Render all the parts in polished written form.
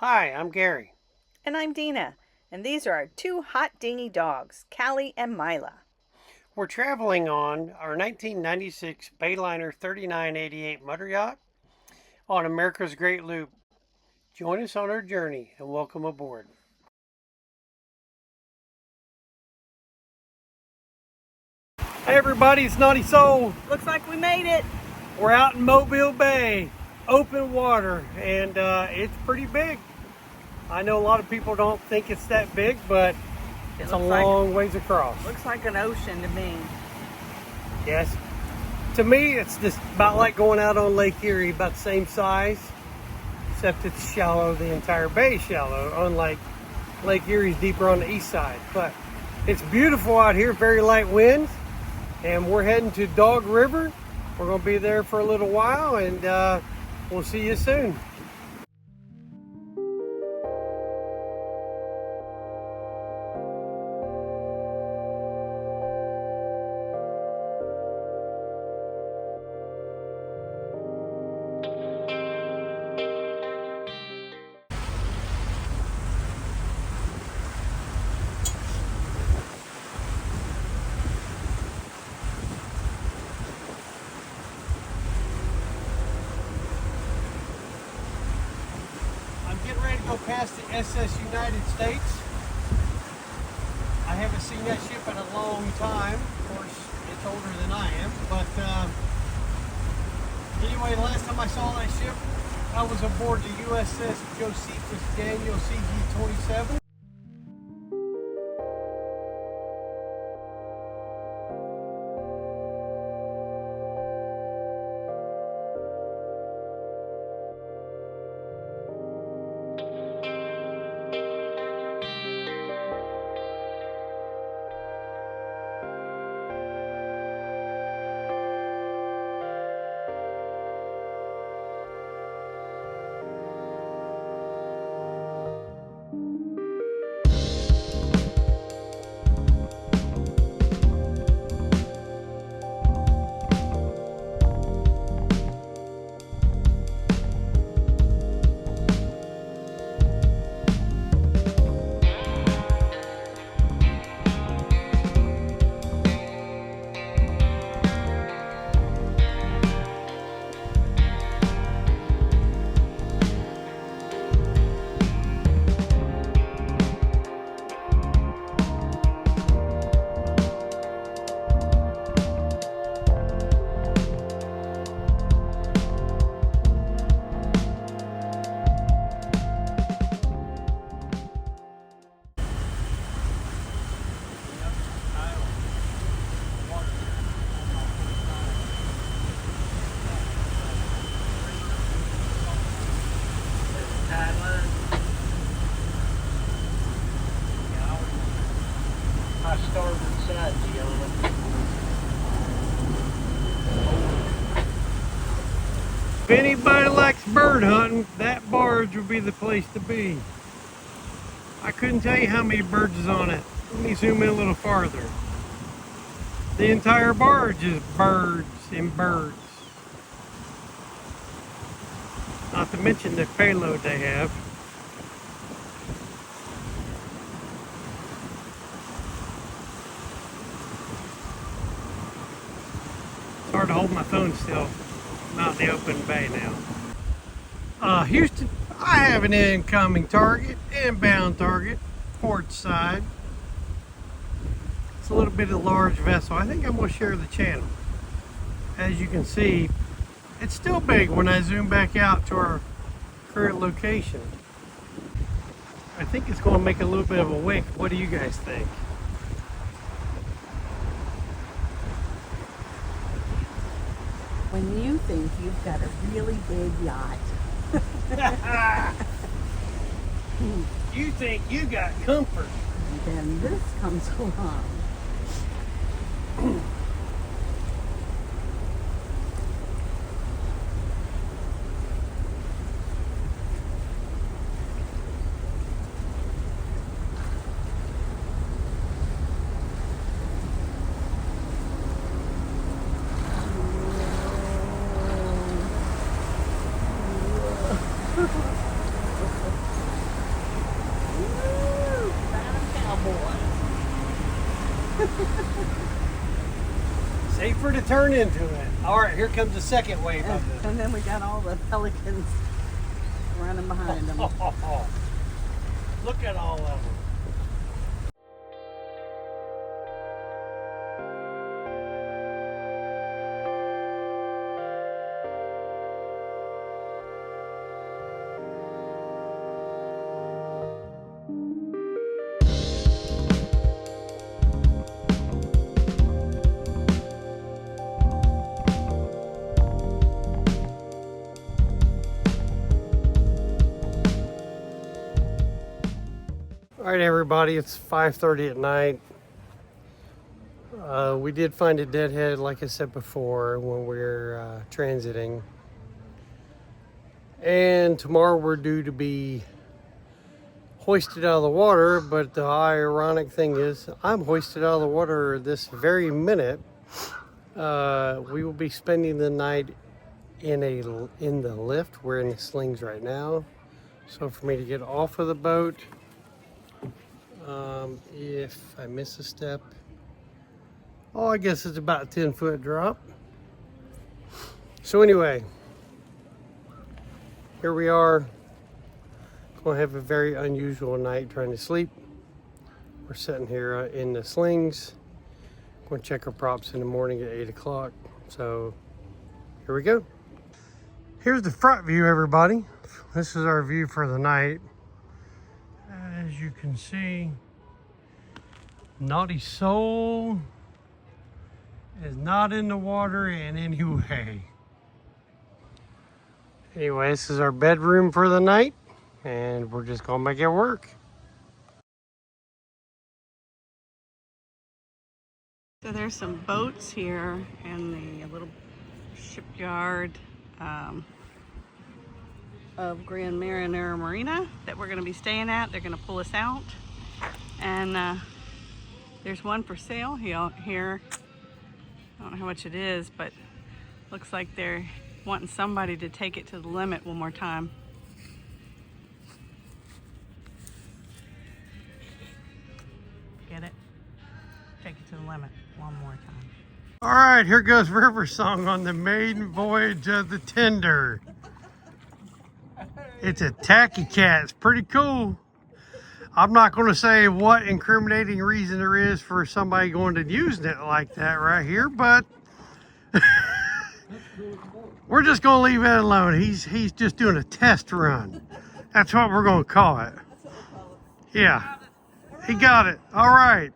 Hi, I'm Gary. And I'm Dina, and these are our two hot dinghy dogs, Callie and Mila. We're traveling on our 1996 Bayliner 3988 motor yacht on America's Great Loop. Join us on our journey and welcome aboard. Hey everybody, it's Naughty Soul. Looks like we made it. We're out in Mobile Bay, open water, and it's pretty big. I know a lot of people don't think it's that big, but it's a long ways across. Looks like an ocean to me. Yes. To me, it's just about like going out on Lake Erie, about the same size, except it's shallow. The entire bay is shallow, unlike Lake Erie's deeper on the east side. But it's beautiful out here, very light winds, and we're heading to Dog River. We're going to be there for a little while, and we'll see you soon. Getting ready to go past the SS United States. I haven't seen that ship in a long time. Of course, it's older than I am. But anyway, the last time I saw that ship, I was aboard the USS Josephus Daniel CG-27. I started inside the If anybody likes bird hunting, that barge would be the place to be. I couldn't tell you how many birds is on it. Let me zoom in a little farther. The entire barge is birds and birds. Not to mention the payload they have. It's hard to hold my phone still. I'm out in the open bay now. Houston, I have an incoming target, inbound target, port side. It's a little bit of a large vessel. I think I'm going to share the channel. As you can see, it's still big when I zoom back out to our current location. I think it's going to make a little bit of a wake. What do you guys think? When you think you've got a really big yacht. You think you got comfort. Then this comes along. turn into it. All right, here comes the second wave of it. And then we got all the pelicans running behind them. Look at all of them. All right, everybody, it's 5:30 at night. We did find a deadhead, like I said before, when we were transiting. And tomorrow we're due to be hoisted out of the water, but the ironic thing is I'm hoisted out of the water this very minute. We will be spending the night in the lift. We're in the slings right now. So for me to get off of the boat, if I miss a step, I guess it's about a 10-foot drop. So anyway, here we are. Gonna have a very unusual night trying to sleep. We're sitting here in the slings. Gonna check our props in the morning at 8 o'clock. So here we go. Here's the front view, everybody. This is our view for the night. As you can see, Naughty Soul is not in the water in any way. Anyway, this is our bedroom for the night, and we're just gonna make it work. So there's some boats here in the little shipyard of Grand Mariner Marina that we're going to be staying at. They're going to pull us out, and there's one for sale here. I don't know how much it is, but looks like they're wanting somebody to take it to the limit one more time. Get it? Take it to the limit one more time. All right, here goes River Song on the maiden voyage of the Tender. It's a tacky cat. It's pretty cool. I'm not going to say what incriminating reason there is for somebody going to using it like that right here, but we're just going to leave it alone. He's just doing a test run. That's what we're going to call it. Yeah, he got it. All right.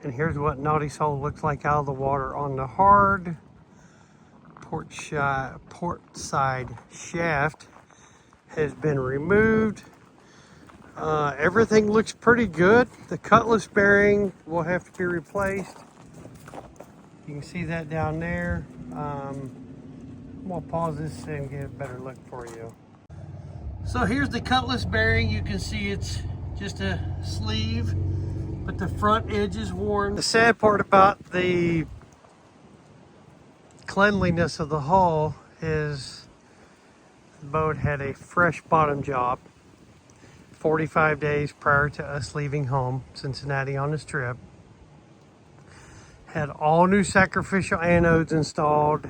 And here's what Naughty Soul looks like out of the water on the hard port side shaft has been removed. Everything looks pretty good. The cutlass bearing will have to be replaced. You can see that down there. I'm gonna pause this and get a better look for you. So here's the cutlass bearing. You can see it's just a sleeve, but the front edge is worn. The sad part about the cleanliness of the hull is the boat had a fresh bottom job 45 days prior to us leaving home, Cincinnati, on this trip. Had all new sacrificial anodes installed,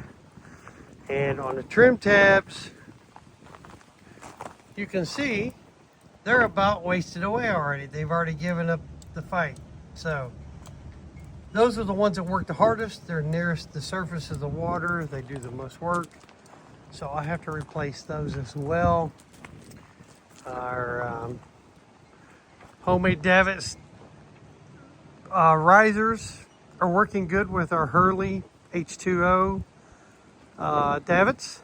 and on the trim tabs you can see they're about wasted away already. They've already given up the fight. So those are the ones that work the hardest. They're nearest the surface of the water. They do the most work. So I have to replace those as well. Our homemade davits risers are working good with our Hurley H2O davits.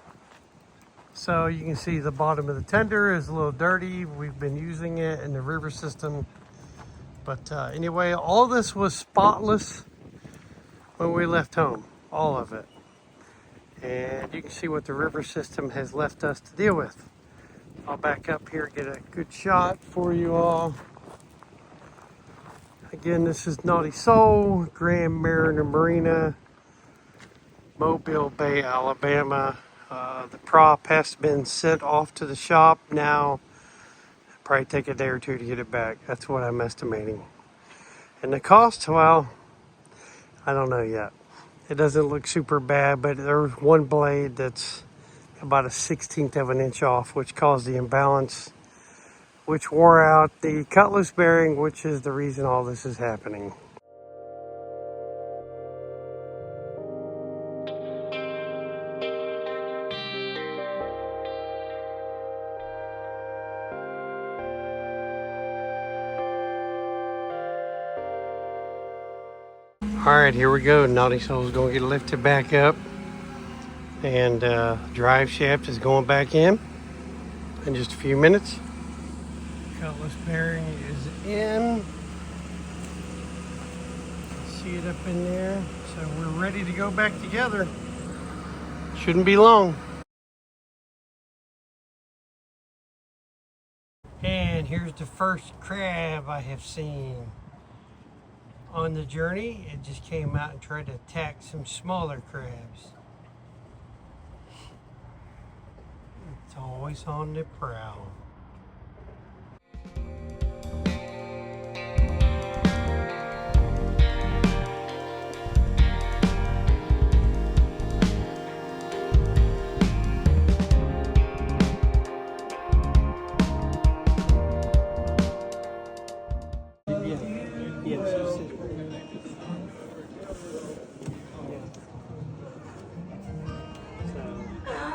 So you can see the bottom of the tender is a little dirty. We've been using it in the river system. But anyway, all this was spotless when we left home, all of it. And you can see what the river system has left us to deal with. I'll back up here, get a good shot for you all. Again, this is Naughty Soul, Grand Mariner Marina, Mobile Bay, Alabama. The prop has been sent off to the shop now. Probably take a day or two to get it back. That's what I'm estimating. And the cost, well, I don't know yet. It doesn't look super bad, but there's one blade that's about a 1/16 of an inch off, which caused the imbalance, which wore out the cutlass bearing, which is the reason all this is happening. All right, here we go. Naughty Soul's going to get lifted back up, and drive shaft is going back in just a few minutes. Cutlass bearing is in. See it up in there. So we're ready to go back together. Shouldn't be long. And here's the first crab I have seen on the journey. It just came out and tried to attack some smaller crabs. It's always on the prowl.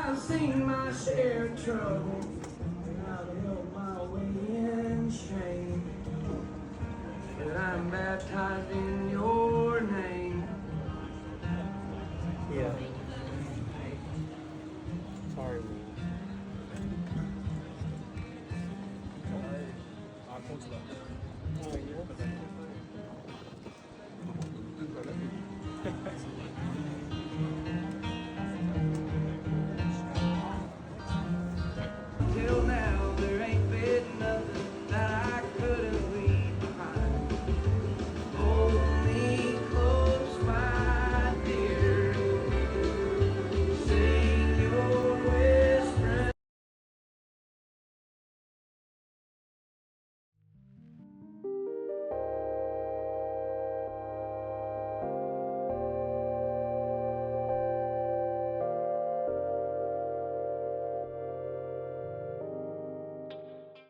I've seen my share of trouble, and I've held my way in shame. But I'm baptized in your name. Yeah. Sorry, man. Till now, there ain't been nothing that I couldn't leave behind. Hold me close, my dear. Sing your whisper.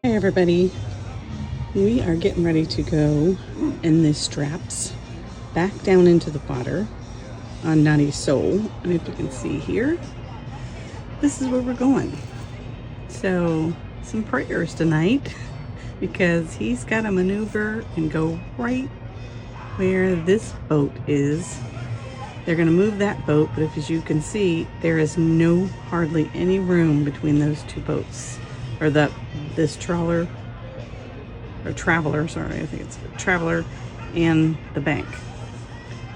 Hey everybody, we are getting ready to go in the straps back down into the water on Naughty Soul. And if you can see here, this is where we're going. So some prayers tonight, because he's got to maneuver and go right where this boat is. They're going to move that boat, but as you can see, there is hardly any room between those two boats, or this trawler, or traveler, sorry, I think it's a traveler, and the bank.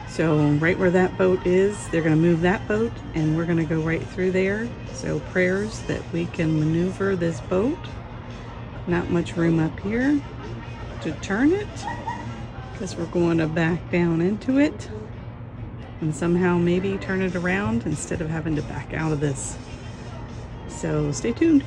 So right where that boat is, they're going to move that boat, and we're going to go right through there. So prayers that we can maneuver this boat. Not much room up here to turn it, because we're going to back down into it and somehow maybe turn it around instead of having to back out of this. So stay tuned.